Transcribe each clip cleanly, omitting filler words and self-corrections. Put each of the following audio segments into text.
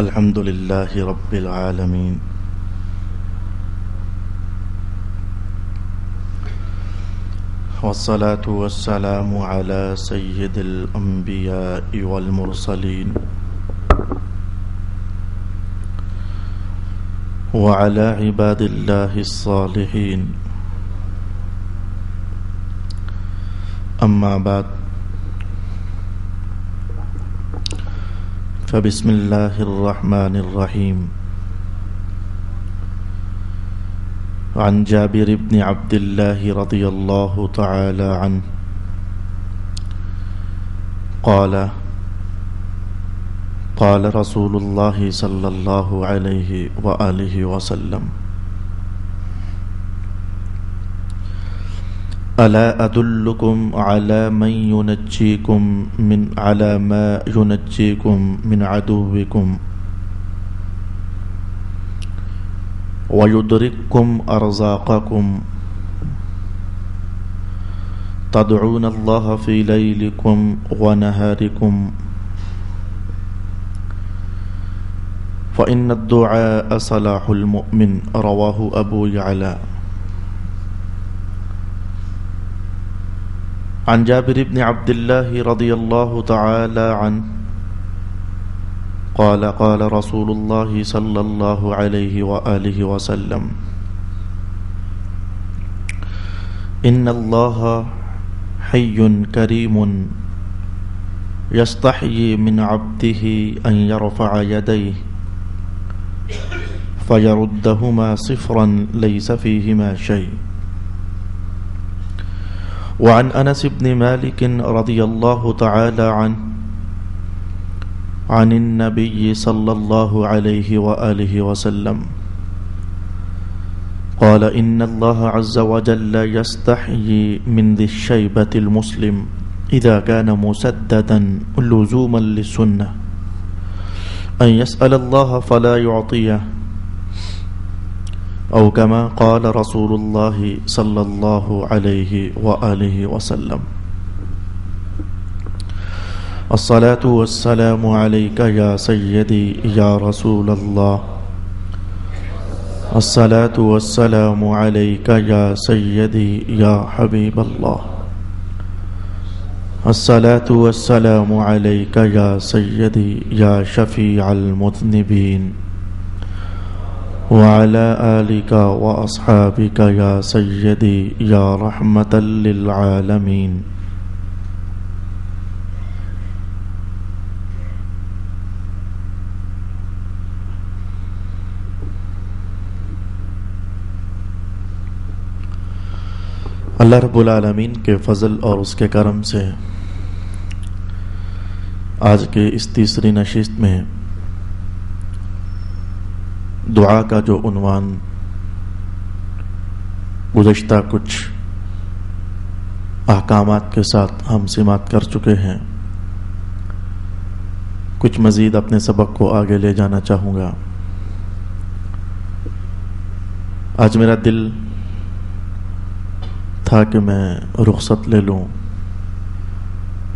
الحمد لله رب العالمين والصلاة والسلام على سيد الأنبياء والمرسلين وعلى عباد الله الصالحين أما بعد فبسم الله الرحمن الرحيم عن جابر بن عبد الله رضي الله تعالى عنه قال قال رسول الله صلى الله عليه وآله وسلم ألا أدلكم على من ينجيكم على ما ينجيكم من عدوكم ويدرككم أرزاقكم تدعون الله في ليلكم ونهاركم فإن الدعاء صلاح المؤمن رواه أبو يعلى عن جابر بن عبد الله رضي الله تعالى عنه قال قال رسول الله صلى الله عليه وآله وسلم إن الله حي كريم يستحيي من عبده أن يرفع يديه فيردهما صفرا ليس فيهما شيء. وعن أنس بن مالك رضي الله تعالى عنه عن النبي صلى الله عليه وآله وسلم قال إن الله عز وجل يستحيي من ذي الشيبة المسلم إذا كان مسددا لزوما للسنة أن يسأل الله فلا يعطيه أو كما قال رسول الله صلى الله عليه وآله وسلم. الصلاة والسلام عليك يا سيدي يا رسول الله. الصلاة والسلام عليك يا سيدي يا حبيب الله. الصلاة والسلام عليك يا سيدي يا شفيع المذنبين وعلى آلك وأصحابك يا سيدي يا رحمة للعالمين. اللہ رب العالمین کے فضل اور اس کے کرم سے آج کے اس تیسری نشست میں دعا کا جو عنوان گزشتہ کچھ احکامات کے ساتھ ہم سماعت کر چکے ہیں، کچھ مزید اپنے سبق کو آگے لے جانا چاہوں گا. آج میرا دل تھا کہ میں رخصت لے لوں.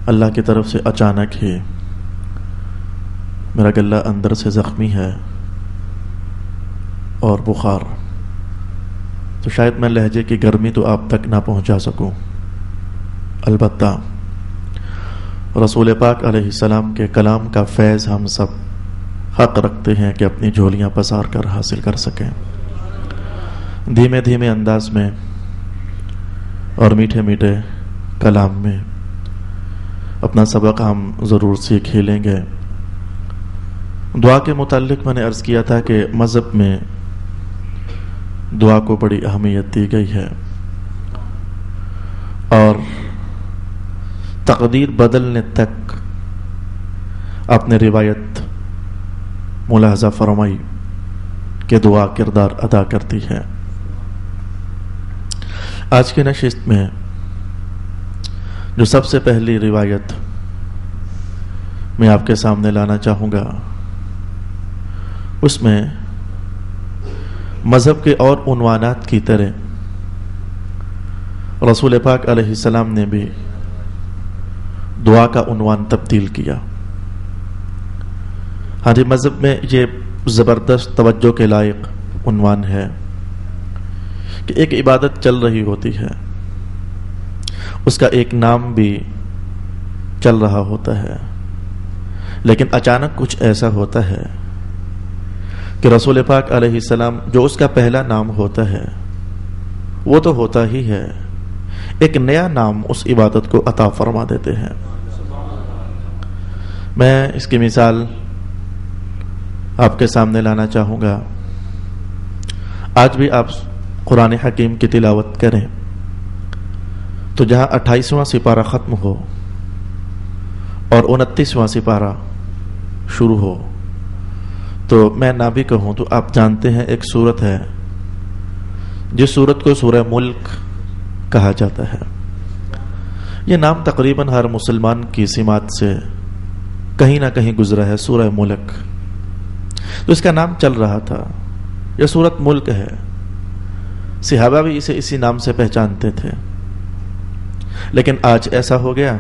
اللہ کی طرف سے اچانک ہی میرا گلہ اندر سے زخمی ہے اور بخار، تو شاید میں لہجے کی گرمی تو آپ تک نہ پہنچا سکوں. البتہ رسول پاک علیہ السلام کے کلام کا فیض ہم سب حق رکھتے ہیں کہ اپنی جھولیاں پسار کر حاصل کر سکیں. دھیمے دھیمے انداز میں اور میٹھے میٹھے کلام میں اپنا سبق ہم ضرور سیکھ ہی لیں گے. دعا کے متعلق میں نے عرض کیا تھا کہ مذہب میں دعا کو بڑی اہمیت دی گئی ہے اور تقدیر بدلنے تک آپ نے روایت ملاحظہ فرمائی کہ دعا کردار ادا کرتی ہے. آج کی نشست میں جو سب سے پہلی روایت میں آپ کے سامنے لانا چاہوں گا، اس میں مذہب کے اور عنوانات کی طرح رسول پاک علیہ السلام نے بھی دعا کا عنوان تبدیل کیا. ہاں جی، مذہب میں یہ زبردست توجہ کے لائق عنوان ہے کہ ایک عبادت چل رہی ہوتی ہے، اس کا ایک نام بھی چل رہا ہوتا ہے، لیکن اچانک کچھ ایسا ہوتا ہے کہ رسول پاک علیہ السلام جو اس کا پہلا نام ہوتا ہے وہ تو ہوتا ہی ہے، ایک نیا نام اس عبادت کو عطا فرما دیتے ہیں۔ میں اس کی مثال آپ کے سامنے لانا چاہوں گا۔ آج بھی آپ قرآن حکیم کی تلاوت کریں تو جہاں 28واں سپارہ ختم ہو اور 29واں سپارہ شروع ہو، تو میں نہ بھی کہوں تو آپ جانتے ہیں ایک سورت ہے جس سورت کو سورہ ملک کہا جاتا ہے۔ یہ نام تقریباً ہر مسلمان کی سماعت سے کہیں نہ کہیں گزرا ہے، سورہ ملک۔ تو اس کا نام چل رہا تھا، یہ سورت ملک ہے، صحابہ بھی اسے اسی نام سے پہچانتے تھے، لیکن آج ایسا ہو گیا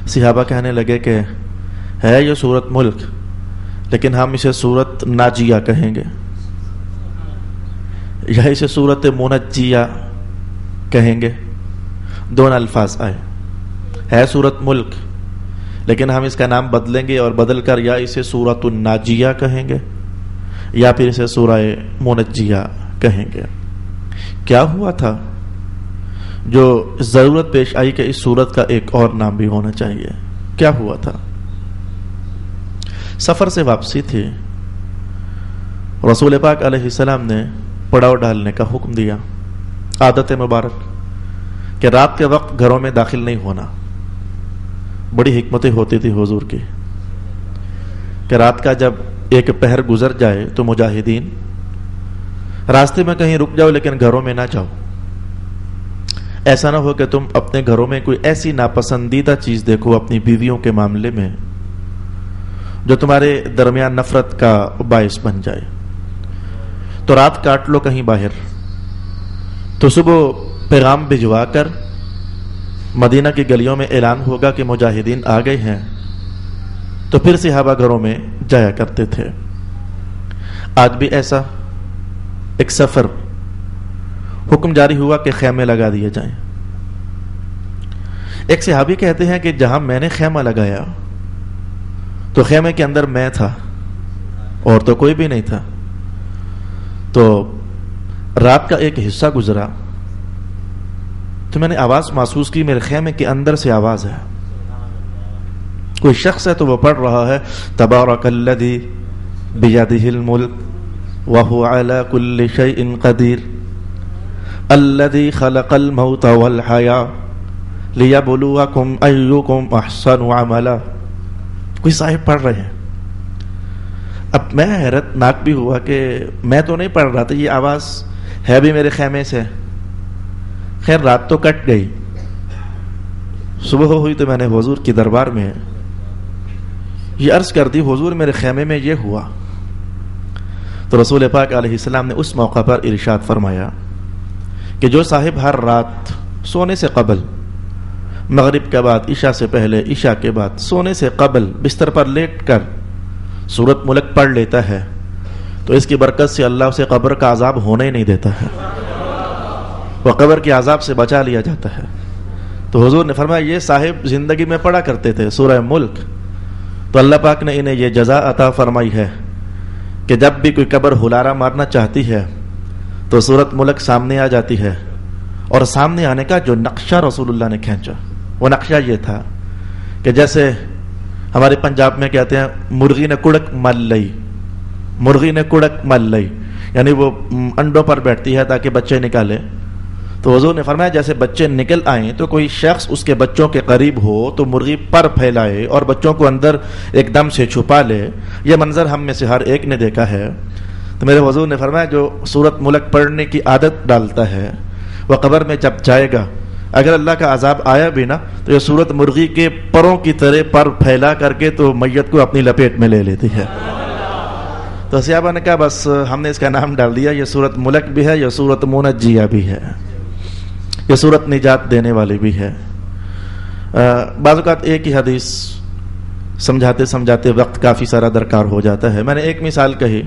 صحابہ کہنے لگے کہ ہے یہ سورت ملک لیکن ہم اسے سورت ناجیہ کہیں گے یا اسے سورت منجیہ کہیں گے۔ دونوں الفاظ آئے، ہے سورت ملک لیکن ہم اس کا نام بدلیں گے اور بدل کر یا اسے سورت الناجیہ کہیں گے یا پھر اسے سورہ منجیہ کہیں گے۔ کیا ہوا تھا جو ضرورت پیش آئی کہ اس سورت کا ایک اور نام بھی ہونا چاہیے؟ کیا ہوا تھا؟ سفر سے واپسی تھی، رسول پاک علیہ السلام نے پڑاؤ ڈالنے کا حکم دیا۔ عادت مبارک کہ رات کے وقت گھروں میں داخل نہیں ہونا، بڑی حکمتیں ہوتی تھی حضور کی کہ رات کا جب ایک پہر گزر جائے تو مجاہدین راستے میں کہیں رک جاؤ لیکن گھروں میں نہ جاؤ۔ ایسا نہ ہو کہ تم اپنے گھروں میں کوئی ایسی ناپسندیدہ چیز دیکھو اپنی بیویوں کے معاملے میں جو تمہارے درمیان نفرت کا باعث بن جائے، تو رات کاٹ لو کہیں باہر، تو صبح پیغام بھجوا کر مدینہ کی گلیوں میں اعلان ہوگا کہ مجاہدین آ گئے ہیں، تو پھر صحابہ گھروں میں جایا کرتے تھے۔ آج بھی ایسا ایک سفر حکم جاری ہوا کہ خیمے لگا دیے جائیں۔ ایک صحابی کہتے ہیں کہ جہاں میں نے خیمہ لگایا تو خیمے کے اندر میں تھا اور تو کوئی بھی نہیں تھا، تو رات کا ایک حصہ گزرا تو میں نے آواز محسوس کی، میرے خیمے کے اندر سے آواز ہے، کوئی شخص ہے تو وہ پڑھ رہا ہے تبارک الذی بیدہ الملک وہو علی کل شیء قدیر الذی خلق الموت والحیاۃ لیبلوکم ایکم احسن عملا۔ کوئی صاحب پڑھ رہے ہیں۔ اب میں حیرت ناک بھی ہوا کہ میں تو نہیں پڑھ رہا تھا، یہ آواز ہے بھی میرے خیمے سے۔ خیر رات تو کٹ گئی، صبح ہوئی تو میں نے حضور کی دربار میں یہ عرض کر دی، حضور میرے خیمے میں یہ ہوا۔ تو رسول پاک علیہ السلام نے اس موقع پر ارشاد فرمایا کہ جو صاحب ہر رات سونے سے قبل، مغرب کے بعد، عشاء سے پہلے، عشاء کے بعد، سونے سے قبل بستر پر لیٹ کر سورت ملک پڑھ لیتا ہے تو اس کی برکت سے اللہ اسے قبر کا عذاب ہونے ہی نہیں دیتا ہے، وہ قبر کے عذاب سے بچا لیا جاتا ہے۔ تو حضور نے فرمایا یہ صاحب زندگی میں پڑھا کرتے تھے سورہ ملک، تو اللہ پاک نے انہیں یہ جزا عطا فرمائی ہے کہ جب بھی کوئی قبر ہلارا مارنا چاہتی ہے تو سورت ملک سامنے آ جاتی ہے، اور سامنے آنے کا جو نقشہ رسول اللہ نے کھینچا وہ نقشہ یہ تھا کہ جیسے ہمارے پنجاب میں کہتے ہیں مرغی نے کڑک مل لئی، مرغی نے کڑک مل لئی، یعنی وہ انڈوں پر بیٹھتی ہے تاکہ بچے نکالے۔ تو حضور نے فرمایا جیسے بچے نکل آئیں تو کوئی شخص اس کے بچوں کے قریب ہو تو مرغی پر پھیلائے اور بچوں کو اندر ایک دم سے چھپا لے، یہ منظر ہم میں سے ہر ایک نے دیکھا ہے۔ تو میرے حضور نے فرمایا جو سورت ملک پڑھنے کی عادت ڈالتا ہے وہ قبر میں جب جائے گا اگر اللہ کا عذاب آیا بھی نا تو یہ سورت مرغی کے پروں کی طرح پر پھیلا کر کے تو میت کو اپنی لپیٹ میں لے لیتی ہے۔ تو صحابہ نے کہا بس ہم نے اس کا نام ڈال دیا، یہ سورت ملک بھی ہے، یہ سورت منجیہ بھی ہے، یہ سورت نجات دینے والی بھی ہے۔ بعض اوقات ایک ہی حدیث سمجھاتے سمجھاتے وقت کافی سارا درکار ہو جاتا ہے. میں نے ایک مثال کہی،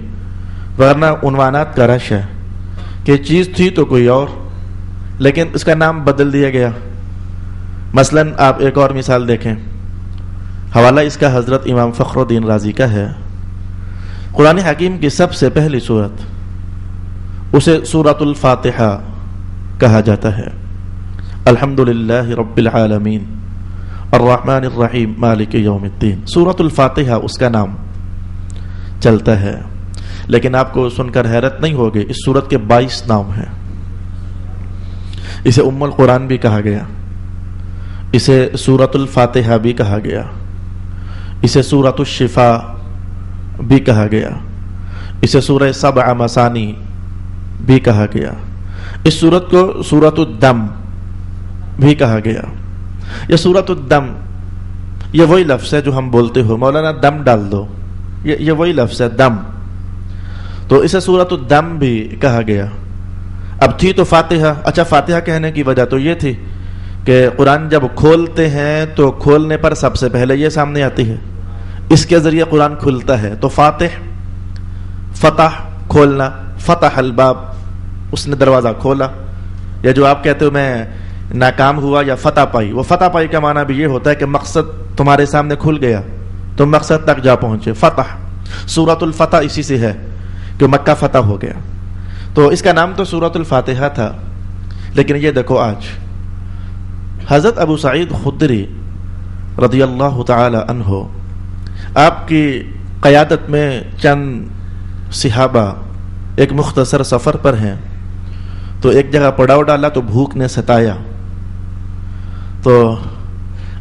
ورنہ عنوانات کا رش ہے کہ چیز تھی تو کوئی اور، لیکن اس کا نام بدل دیا گیا. مثلا آپ ایک اور مثال دیکھیں، حوالہ اس کا حضرت امام فخر الدین رازی کا ہے. قرآن حکیم کی سب سے پہلی سورت اسے سورۃ الفاتحہ کہا جاتا ہے. الحمدللہ رب العالمین الرحمن الرحیم مالک یوم الدین، سورۃ الفاتحہ اس کا نام چلتا ہے. لیکن آپ کو سن کر حیرت نہیں ہوگی، اس سورت کے 22 نام ہیں. اسے ام القرآن بھی کہا گیا، اسے سورۃ الفاتحہ بھی کہا گیا، اسے سورۃ الشفاء بھی کہا گیا، اسے سورہ سبع مثانی بھی کہا گیا. اس سورت کو سورۃ الدم بھی کہا گیا. یہ سورۃ الدم یہ وہی لفظ ہے جو ہم بولتے ہو مولانا دم ڈال دو، یہ وہی لفظ ہے دم، تو اسے سورۃ الدم بھی کہا گیا. اب تھی تو فاتحہ. اچھا، فاتحہ کہنے کی وجہ تو یہ تھی کہ قرآن جب کھولتے ہیں تو کھولنے پر سب سے پہلے یہ سامنے آتی ہے، اس کے ذریعے قرآن کھلتا ہے. تو فاتح، فتح کھولنا، فتح الباب، اس نے دروازہ کھولا. یا جو آپ کہتے ہو میں ناکام ہوا یا فتح پائی، وہ فتح پائی کا معنی بھی یہ ہوتا ہے کہ مقصد تمہارے سامنے کھل گیا، تم مقصد تک جا پہنچے. فتح، سورۃ الفتح اسی سے ہے کہ مکہ فتح ہو گیا. تو اس کا نام تو سورۃ الفاتحہ تھا. لیکن یہ دیکھو آج حضرت ابو سعید خدری رضی اللہ تعالی عنہ، آپ کی قیادت میں چند صحابہ ایک مختصر سفر پر ہیں، تو ایک جگہ پڑاؤ ڈالا تو بھوک نے ستایا. تو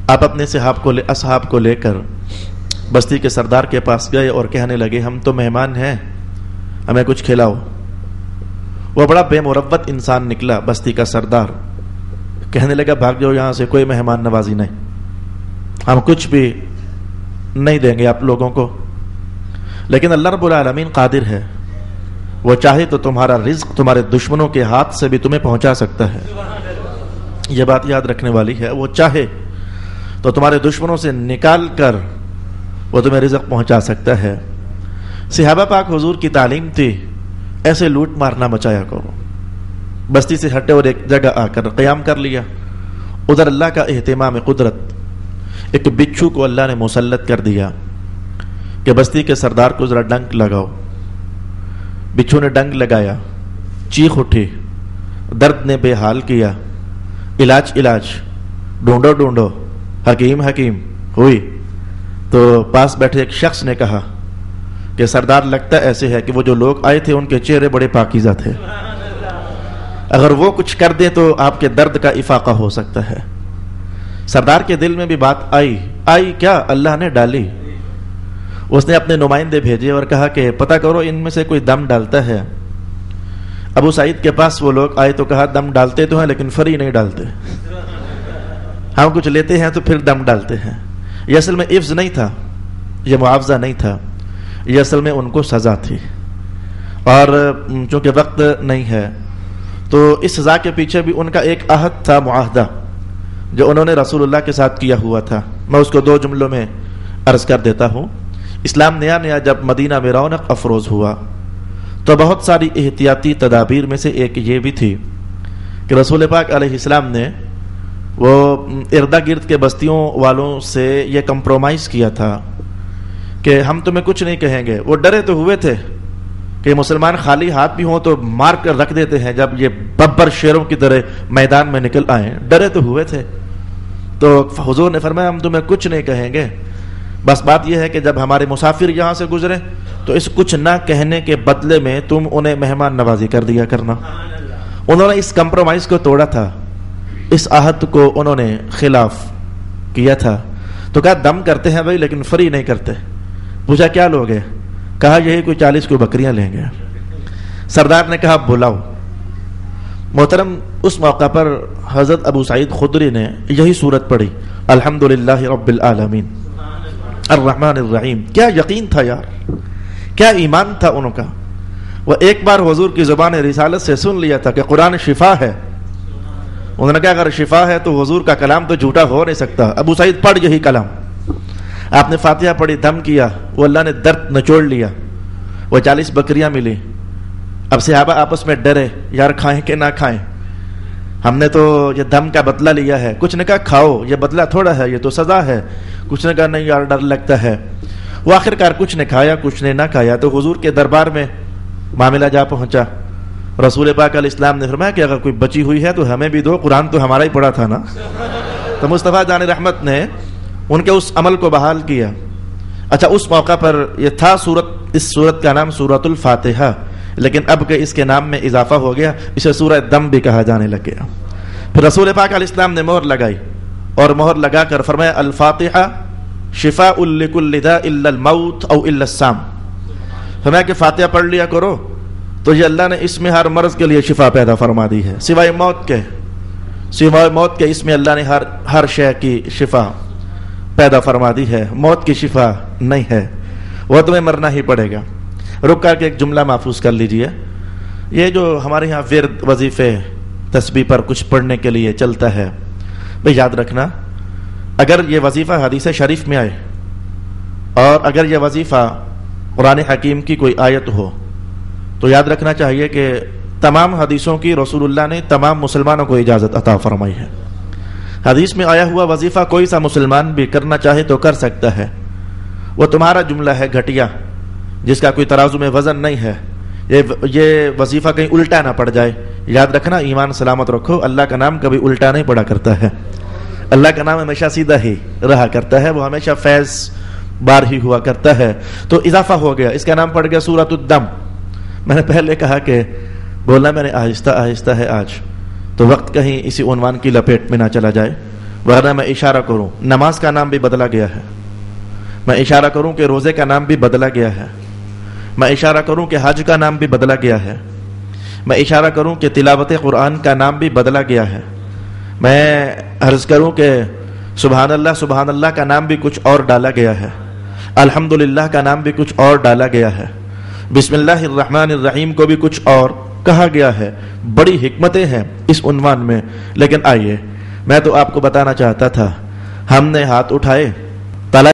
آپ اپنے اصحاب کو لے کر بستی کے سردار کے پاس گئے اور کہنے لگے ہم تو مہمان ہیں، ہمیں کچھ کھلاؤ. وہ بڑا بے مروت انسان نکلا بستی کا سردار، کہنے لگا بھاگ جاؤ یہاں سے، کوئی مہمان نوازی نہیں، ہم کچھ بھی نہیں دیں گے آپ لوگوں کو. لیکن اللہ رب العالمین قادر ہے، وہ چاہے تو تمہارا رزق تمہارے دشمنوں کے ہاتھ سے بھی تمہیں پہنچا سکتا ہے. یہ بات یاد رکھنے والی ہے، وہ چاہے تو تمہارے دشمنوں سے نکال کر وہ تمہیں رزق پہنچا سکتا ہے. صحابہ پاک حضور کی تعلیم تھی ایسے لوٹ مارنا مچایا کرو. بستی سے ہٹے اور ایک جگہ آ کر قیام کر لیا. ادھر اللہ کا اہتمام قدرت، ایک بچھو کو اللہ نے مسلط کر دیا کہ بستی کے سردار کو ذرا ڈنک لگاؤ. بچھو نے ڈنک لگایا، چیخ اٹھی، درد نے بے حال کیا. علاج ڈھونڈو حکیم ہوئی. تو پاس بیٹھے ایک شخص نے کہا کہ سردار لگتا ایسے ہے کہ وہ جو لوگ آئے تھے ان کے چہرے بڑے پاکیزہ تھے، اگر وہ کچھ کر دیں تو آپ کے درد کا افاقہ ہو سکتا ہے. سردار کے دل میں بھی بات آئی کیا اللہ نے ڈالی. اس نے اپنے نمائندے بھیجے اور کہا کہ پتہ کرو ان میں سے کوئی دم ڈالتا ہے. ابو سعید کے پاس وہ لوگ آئے تو کہا دم ڈالتے تو ہیں لیکن فری نہیں ڈالتے، ہم کچھ لیتے ہیں تو پھر دم ڈالتے ہیں. یہ اصل میں عفظ نہیں تھا، یہ معاوضہ نہیں تھا، یہ اصل میں ان کو سزا تھی. اور چونکہ وقت نہیں ہے تو اس سزا کے پیچھے بھی ان کا ایک عہد تھا، معاہدہ جو انہوں نے رسول اللہ کے ساتھ کیا ہوا تھا. میں اس کو 2 جملوں میں عرض کر دیتا ہوں. اسلام نیا جب مدینہ میں رونق افروز ہوا تو بہت ساری احتیاطی تدابیر میں سے ایک یہ بھی تھی کہ رسول پاک علیہ السلام نے وہ ارد گرد کے بستیوں والوں سے یہ کمپرومائز کیا تھا کہ ہم تمہیں کچھ نہیں کہیں گے. وہ ڈرے تو ہوئے تھے کہ مسلمان خالی ہاتھ بھی ہوں تو مار کر رکھ دیتے ہیں، جب یہ ببر شیروں کی طرح میدان میں نکل آئے، ڈرے تو ہوئے تھے. تو حضور نے فرمایا ہم تمہیں کچھ نہیں کہیں گے، بس بات یہ ہے کہ جب ہمارے مسافر یہاں سے گزرے تو اس کچھ نہ کہنے کے بدلے میں تم انہیں مہمان نوازی کر دیا کرنا. انہوں نے اس کمپرومائز کو توڑا تھا، اس عہد کو انہوں نے خلاف کیا تھا. تو کہا دم کرتے ہیں بھائی لیکن فری نہیں کرتے. پوچھا کیا لوگ ہیں؟ کہا یہی کوئی 40 کو بکریاں لیں گے. سردار نے کہا بلاؤ. محترم اس موقع پر حضرت ابو سعید خدری نے یہی سورت پڑھی، الحمدللہ رب العالمین الرحمن الرحیم. کیا یقین تھا یار، کیا ایمان تھا ان کا. وہ ایک بار حضور کی زبان رسالت سے سن لیا تھا کہ قرآن شفا ہے. انہوں نے کہا اگر شفا ہے تو حضور کا کلام تو جھوٹا ہو نہیں سکتا. ابو سعید پڑھ یہی کلام، آپ نے فاتحہ پڑھی، دم کیا، وہ اللہ نے درد نچوڑ لیا، وہ 40 بکریاں ملی. اب صحابہ آپس میں ڈرے، یار کھائیں کہ نہ کھائیں، ہم نے تو یہ دم کا بدلہ لیا ہے. کچھ نے کہا کھاؤ، یہ بدلہ تھوڑا ہے، یہ تو سزا ہے. کچھ نے کہا نہیں یار ڈر لگتا ہے. وہ آخرکار کچھ نے کھایا، کچھ نے نہ کھایا. تو حضور کے دربار میں معاملہ جا پہنچا. رسول پاک علیہ السلام نے فرمایا کہ اگر کوئی بچی ہوئی ہے تو ہمیں بھی دو، قرآن تو ہمارا ہی پڑھا تھا نا. تو مصطفیٰ جان رحمت نے ان کے اس عمل کو بحال کیا. اچھا اس موقع پر یہ تھا اس سورت کا نام سورۃ الفاتحہ، لیکن اب کہ اس کے نام میں اضافہ ہو گیا، اسے سورہ دم بھی کہا جانے لگ گیا. پھر رسول پاک علیہ السلام نے مہر لگائی اور مہر لگا کر فرمایا الفاتحہ شفاء لکل داء الا الموت او الا السام. فرمایا کہ فاتحہ پڑھ لیا کرو تو یہ اللہ نے اس میں ہر مرض کے لیے شفا پیدا فرما دی ہے، سوائے موت کے اس میں اللہ نے ہر شے کی شفا پیدا فرما دی ہے. موت کی شفا نہیں ہے، وہ تمہیں مرنا ہی پڑے گا. رک کر کے ایک جملہ محفوظ کر لیجئے. یہ جو ہمارے ہاں ورد وظیفے تسبیح پر کچھ پڑھنے کے لیے چلتا ہے، بھئی یاد رکھنا اگر یہ وظیفہ حدیث شریف میں آئے اور اگر یہ وظیفہ قرآن حکیم کی کوئی آیت ہو تو یاد رکھنا چاہیے کہ تمام حدیثوں کی رسول اللہ نے تمام مسلمانوں کو اجازت عطا فرمائی ہے. حدیث میں آیا ہوا وظیفہ کوئی سا مسلمان بھی کرنا چاہے تو کر سکتا ہے. وہ تمہارا جملہ ہے گھٹیا جس کا کوئی ترازو میں وزن نہیں ہے. یہ وظیفہ کہیں الٹا نہ پڑ جائے. یاد رکھنا ایمان سلامت رکھو، اللہ کا نام کبھی الٹا نہیں پڑا کرتا ہے. اللہ کا نام ہمیشہ سیدھا ہی رہا کرتا ہے، وہ ہمیشہ فیض بار ہی ہوا کرتا ہے. تو اضافہ ہو گیا، اس کا نام پڑ گیا سورۃ الدم. میں نے پہلے کہا کہ بولنا میں نے آہستہ آہستہ ہے آج، تو وقت کہیں اسی عنوان کی لپیٹ میں نہ چلا جائے، ورنہ میں اشارہ کروں نماز کا نام بھی بدلا گیا ہے، میں اشارہ کروں کہ روزے کا نام بھی بدلا گیا ہے، میں اشارہ کروں کہ حج کا نام بھی بدلا گیا ہے، میں اشارہ کروں کہ تلاوت قرآن کا نام بھی بدلا گیا ہے، میں عرض کروں کہ سبحان اللہ کا نام بھی کچھ اور ڈالا گیا ہے، الحمدللہ کا نام بھی کچھ اور ڈالا گیا ہے، بسم اللہ الرحمن الرحیم کو بھی کچھ اور کہا گیا ہے. بڑی حکمتیں ہیں اس عنوان میں. لیکن آئیے میں تو آپ کو بتانا چاہتا تھا، ہم نے ہاتھ اٹھائے